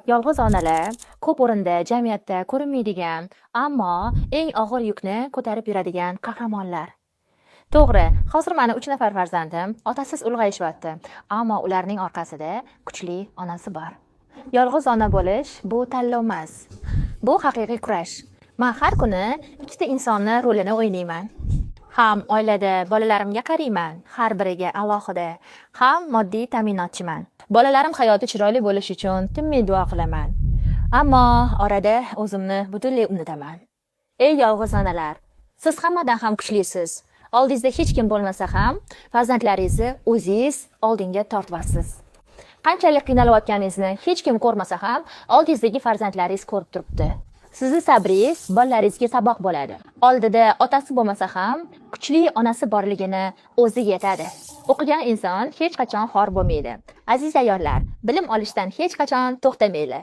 Yolg'iz onalar ko'p o'rinda jamiyatda ko'rinmaydigan, ammo eng og'ir yukni ko'tarib yuradigan qahramonlar. To'g'ri, hozir meni 3 nafar farzandim otasiz ulg'ayishyapti, ammo ularning orqasida kuchli onasi bor. Yolg'iz ona bo'lish bu tanlov emas. Bu haqiqiy kurash. Men har kuni ikkita insonni rolini o'ynayman. Ham oilada bolalarimga qarayman, har biriga alohida, ham moddiy ta'minotchiman. Bolalarim hayoti chiroyli bo'lishi uchun tinmay duo qilaman. Ammo orada o'zimni butunlay unutaman. Ey yolg'iz onalar, siz hammadan ham kuchlisiz. Oldingizda hech kim bo'lmasa ham, farzandlaringizni o'zingiz oldinga tortasiz. Qanchalik qiynalayotganingizni hech kim ko'rmasa ham, oldingizdagi farzandlaringiz ko'rib turibdi. Sizni sabringiz bolalaringizga saboq bo'ladi. Oldida otasi bo'lmasa ham, kuchli onasi borligini o'zi yetadi. O'qigan inson hech qachon xor bo'lmaydi. Aziz ayollar, bilim olishdan hech qachon to'xtamaydi.